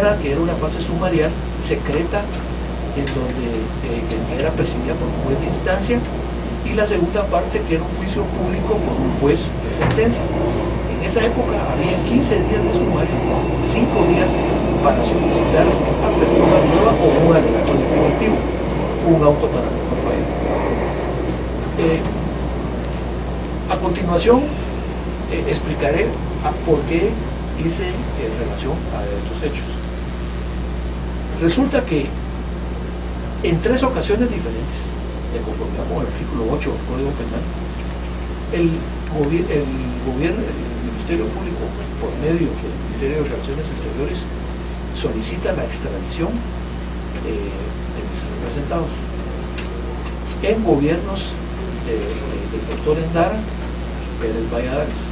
primera, que era una fase sumarial, secreta, en donde que era presidida por un juez de instancia, y la segunda parte, que era un juicio público por un juez de sentencia. En esa época había 15 días de sumario, 5 días para solicitar apertura nueva o un alegato definitivo, un auto para no fallar. A continuación, explicaré por qué hice en relación a estos hechos. Resulta que en 3 ocasiones diferentes, de conformidad con el artículo 8 del Código Penal, el Ministerio Público, por medio del Ministerio de Relaciones Exteriores, solicita la extradición de mis representados en gobiernos del doctor Endara y Pérez Valladares.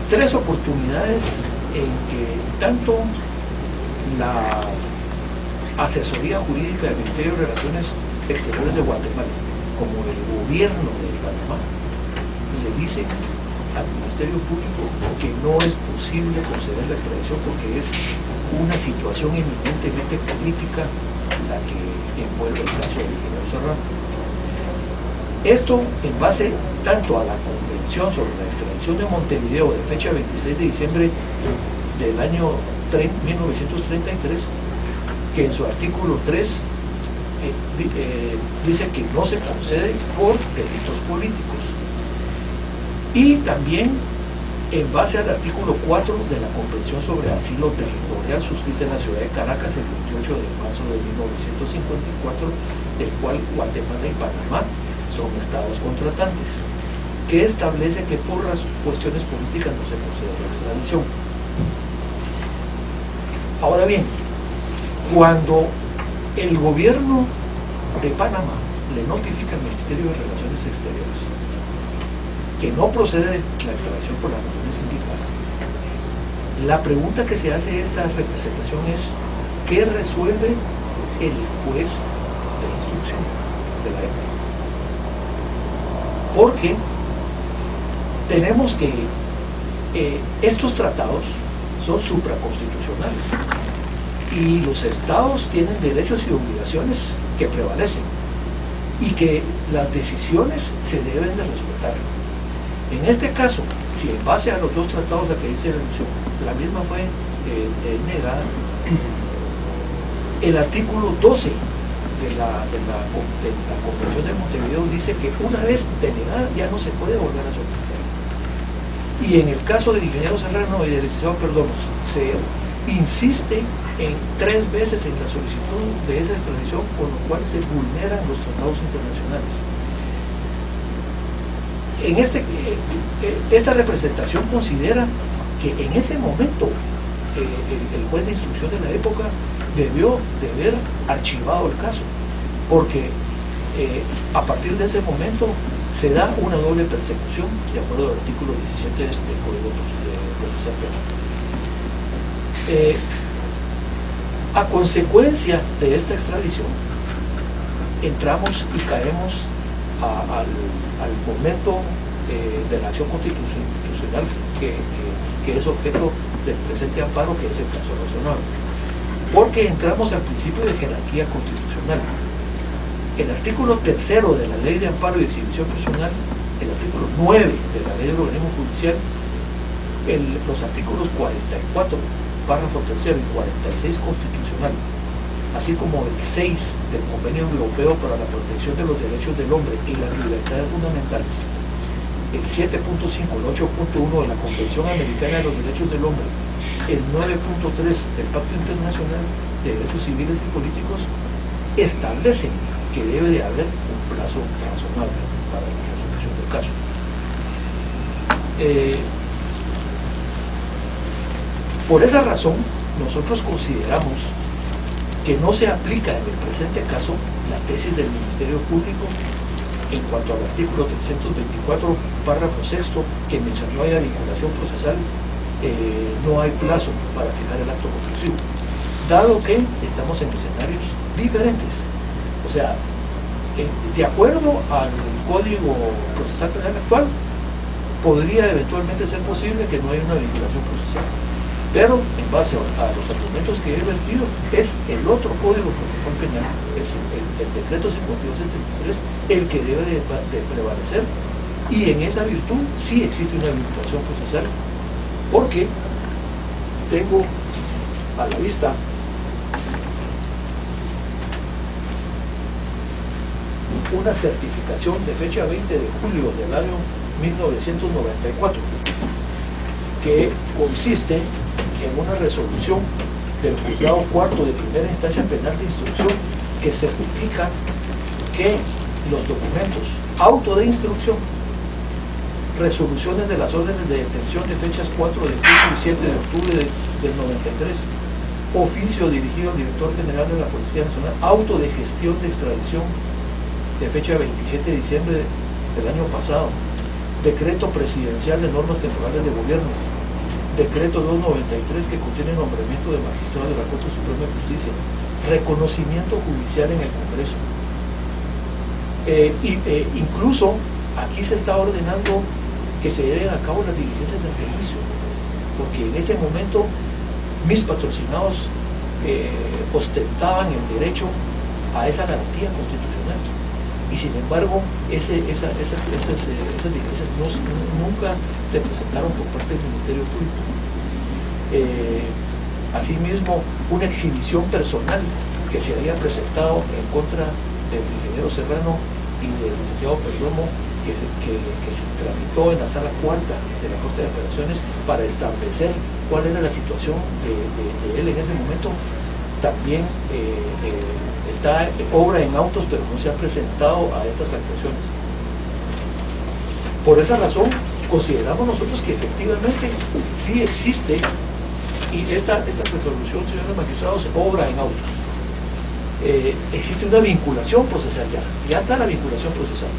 3 oportunidades en que tanto la asesoría jurídica del Ministerio de Relaciones Exteriores de Guatemala como el gobierno de Panamá le dicen al Ministerio Público que no es posible conceder la extradición porque es una situación eminentemente política la que envuelve el caso del ingeniero Serrano. Esto en base tanto a la Convención sobre la Extradición de Montevideo de fecha 26 de diciembre del año 1933, que en su artículo 3 dice que no se concede por delitos políticos, y también en base al artículo 4 de la Convención sobre Asilo Territorial suscrita en la ciudad de Caracas el 28 de marzo de 1954, del cual Guatemala y Panamá son estados contratantes, que establece que por las cuestiones políticas no se concede la extradición. Ahora bien, cuando el gobierno de Panamá le notifica al Ministerio de Relaciones Exteriores que no procede la extradición por las razones indicadas, la pregunta que se hace de esta representación es: ¿qué resuelve el juez de instrucción de la época? Porque tenemos que estos tratados son supraconstitucionales y los estados tienen derechos y obligaciones que prevalecen y que las decisiones se deben de respetar. En este caso, si en base a los 2 tratados a que dice la misma fue negada, el artículo 12 de la Convención de Montevideo dice que una vez denegada ya no se puede volver a solicitar. Y en el caso del ingeniero Serrano y del licenciado Perdomo, se insiste en 3 veces en la solicitud de esa extradición, con lo cual se vulneran los tratados internacionales. Esta representación considera que en ese momento el juez de instrucción de la época debió de haber archivado el caso, porque a partir de ese momento se da una doble persecución de acuerdo al artículo 17 del Código Procesal Penal. A consecuencia de esta extradición, entramos y caemos al momento de la acción constitucional que es objeto del presente amparo, que es el caso razonable, porque entramos al principio de jerarquía constitucional. El artículo 3 de la Ley de Amparo y Exhibición Personal, el artículo 9 de la Ley de Organismo Judicial, los artículos 44, párrafo 3 y 46 constitucional, así como el 6 del Convenio Europeo para la Protección de los Derechos del Hombre y las Libertades Fundamentales, el 7.5, el 8.1 de la Convención Americana de los Derechos del Hombre, el 9.3 del Pacto Internacional de Derechos Civiles y Políticos, establecen que debe de haber un plazo razonable para la resolución del caso. Por esa razón, nosotros consideramos que no se aplica en el presente caso la tesis del Ministerio Público en cuanto al artículo 324, párrafo 6, que mientras no haya vinculación procesal, no hay plazo para fijar el acto conclusivo, dado que estamos en escenarios diferentes. O sea, de acuerdo al Código Procesal Penal actual, podría eventualmente ser posible que no haya una vinculación procesal. Pero en base a los argumentos que he vertido, es el otro código procesal penal, es el decreto 5273, el que debe de prevalecer, y en esa virtud sí existe una vinculación procesal, porque tengo a la vista una certificación de fecha 20 de julio del año 1994, que consiste en una resolución del juzgado cuarto de primera instancia penal de instrucción que certifica que los documentos, auto de instrucción, resoluciones de las órdenes de detención de fechas 4 de julio y 7 de octubre del 93, oficio dirigido al director general de la Policía Nacional, auto de gestión de extradición de fecha 27 de diciembre del año pasado, decreto presidencial de normas temporales de gobierno, decreto 293 que contiene nombramiento de magistrado de la Corte Suprema de Justicia, reconocimiento judicial en el Congreso. Incluso aquí se está ordenando que se lleven a cabo las diligencias del juicio, porque en ese momento mis patrocinados ostentaban el derecho a esa garantía constitucional, y sin embargo esas diligencias nunca se presentaron por parte del Ministerio Público. Asimismo, una exhibición personal que se había presentado en contra del ingeniero Serrano y del licenciado Perdomo, que se tramitó en la sala cuarta de la Corte de Apelaciones para establecer cuál era la situación de él en ese momento, también está obra en autos, pero no se ha presentado a estas actuaciones. Por esa razón, consideramos nosotros que efectivamente sí existe, y esta resolución, señores magistrados, obra en autos. Existe una vinculación procesal ya está la vinculación procesal.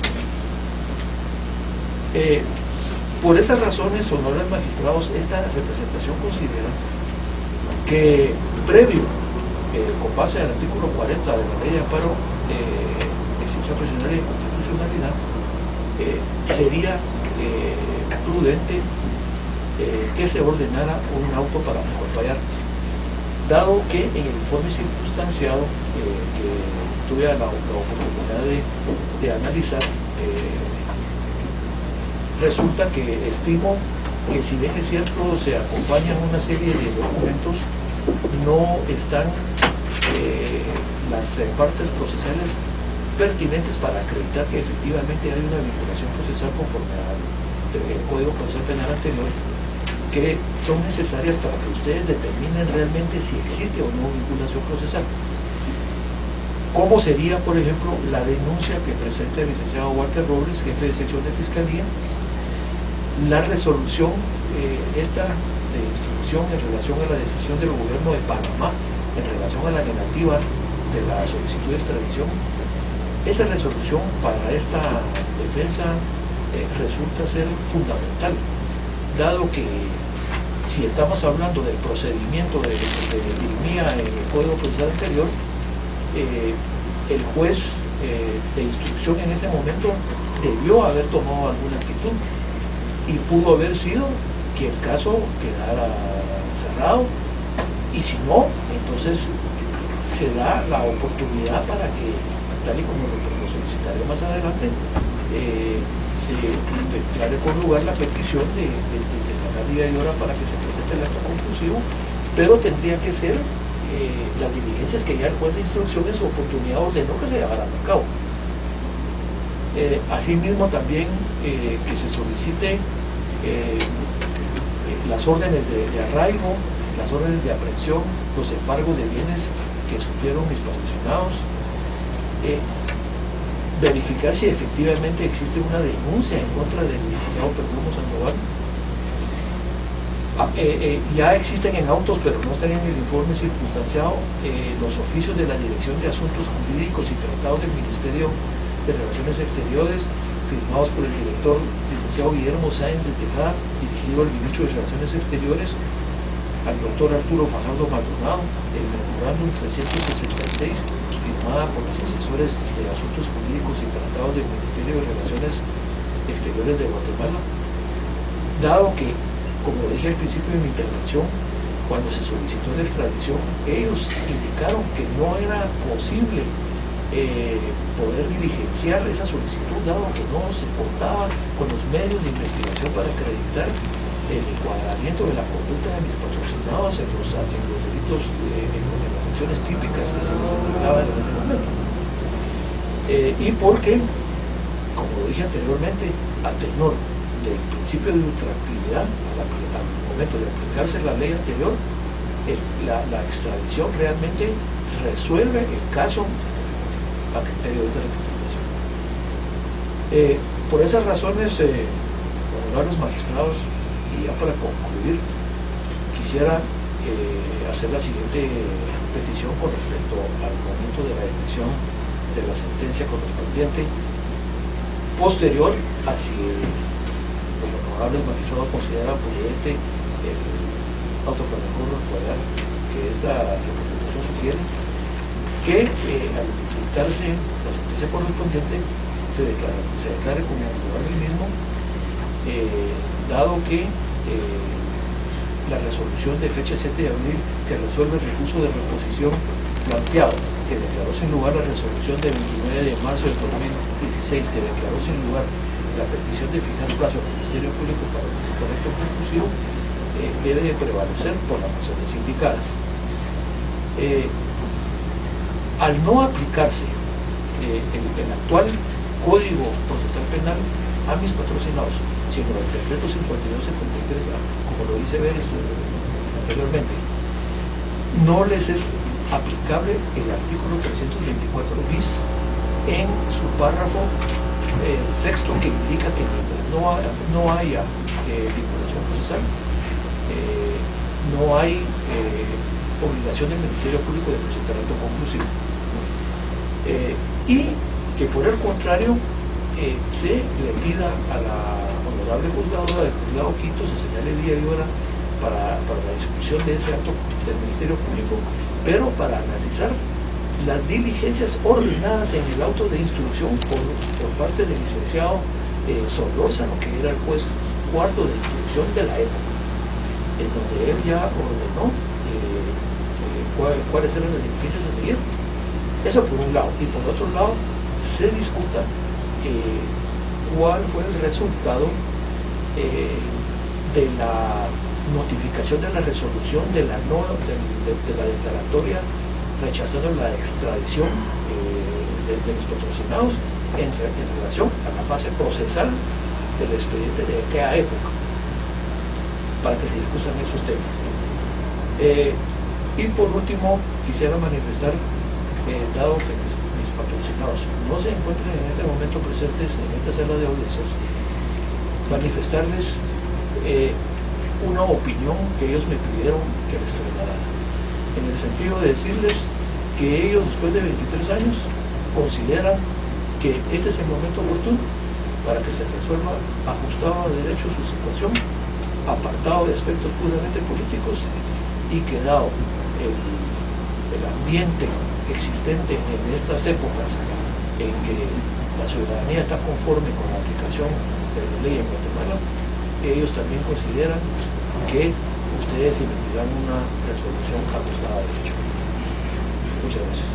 Por esas razones, honorables magistrados, esta representación considera que previo, con base al artículo 40 de la Ley de Amparo, Extinción Prisionaria y Constitucionalidad, sería prudente que se ordenara un auto para mejor fallar, dado que en el informe circunstanciado que tuve la oportunidad de analizar, resulta que estimo que, si bien es cierto se acompañan una serie de documentos, no están las partes procesales pertinentes para acreditar que efectivamente hay una vinculación procesal conforme al Código Procesal Penal anterior, que son necesarias para que ustedes determinen realmente si existe o no vinculación procesal. ¿Cómo sería, por ejemplo, la denuncia que presenta el licenciado Walter Robles, jefe de sección de Fiscalía, la resolución esta de instrucción en relación a la decisión del gobierno de Panamá en relación a la negativa de la solicitud de extradición? Esa resolución para esta defensa resulta ser fundamental, dado que si estamos hablando del procedimiento de que se dirimía en el Código Procesal anterior, el juez de instrucción en ese momento debió haber tomado alguna actitud, y pudo haber sido que el caso quedara cerrado, y si no, entonces se da la oportunidad para que, tal y como lo solicitaré más adelante, se declare con lugar la petición de señalar día y hora para que se presente el acto conclusivo, pero tendría que ser las diligencias que ya el juez de instrucción en su oportunidad ordenó que se llevaran a cabo. Asimismo también que se solicite las órdenes de arraigo, las órdenes de aprehensión, los embargos de bienes que sufrieron mis patrocinados, verificar si efectivamente existe una denuncia en contra del licenciado Perdomo Sandoval. Ya existen en autos, pero no están en el informe circunstanciado, los oficios de la Dirección de Asuntos Jurídicos y Tratados del Ministerio de Relaciones Exteriores, firmados por el director licenciado Guillermo Sáenz de Tejada, dirigido al Ministro de Relaciones Exteriores, al doctor Arturo Fajardo Maldonado, el memorándum 366, firmada por los asesores de Asuntos Jurídicos y Tratados del Ministerio de Relaciones Exteriores de Guatemala, dado que, como dije al principio de mi intervención, cuando se solicitó la extradición, ellos indicaron que no era posible poder diligenciar esa solicitud, dado que no se contaba con los medios de investigación para acreditar el encuadramiento de la conducta de mis patrocinados en los delitos, en las acciones típicas que se les entregaban en ese momento. Y porque, como lo dije anteriormente, a tenor del principio de ultraactividad, al momento de aplicarse la ley anterior, la extradición realmente resuelve el caso a criterio de representación. Por esas razones, honorables magistrados, y ya para concluir, quisiera hacer la siguiente petición con respecto al momento de la emisión de la sentencia correspondiente, posterior a si los honorables magistrados consideran prudente el autoproclamado apoyar que esta representación sugiere que al dictarse la sentencia correspondiente se declare como lugar del mismo, dado que la resolución de fecha 7 de abril que resuelve el recurso de reposición planteado, que declaró sin lugar la resolución del 29 de marzo del 2016, que declaró sin lugar la petición de fijar plazo al Ministerio Público para presentar acto conclusivo, debe de prevalecer por las razones indicadas. Al no aplicarse el actual Código Procesal Penal a mis patrocinados, sino el decreto 5273A, como lo hice ver anteriormente, no les es aplicable el artículo 324 bis en su párrafo sexto, que indica que mientras no haya vinculación procesal, no hay obligación del Ministerio Público de presentar acto conclusivo. Y que por el contrario se le pida a la honorable juzgadora del juzgado quinto se señale día y hora para la discusión de ese acto del Ministerio Público, pero para analizar las diligencias ordenadas en el auto de instrucción por parte del licenciado Solórzano, que era el juez cuarto de instrucción de la época, en donde él ya ordenó cuáles eran las diligencias a seguir. Eso por un lado. Y por otro lado, se discuta cuál fue el resultado de la notificación de la resolución de la declaratoria rechazando la extradición de los patrocinados en relación a la fase procesal del expediente de aquella época, para que se discutan esos temas. Y por último, quisiera manifestar, dado que mis patrocinados no se encuentran en este momento presentes en esta sala de audiencias, manifestarles una opinión que ellos me pidieron que les trasladara, en el sentido de decirles que ellos, después de 23 años, consideran que este es el momento oportuno para que se resuelva ajustado a derecho su situación, apartado de aspectos puramente políticos, y que dado el ambiente existente en estas épocas en que la ciudadanía está conforme con la aplicación de la ley en Guatemala, ellos también consideran que ustedes emitirán una resolución ajustada a derecho. Muchas gracias.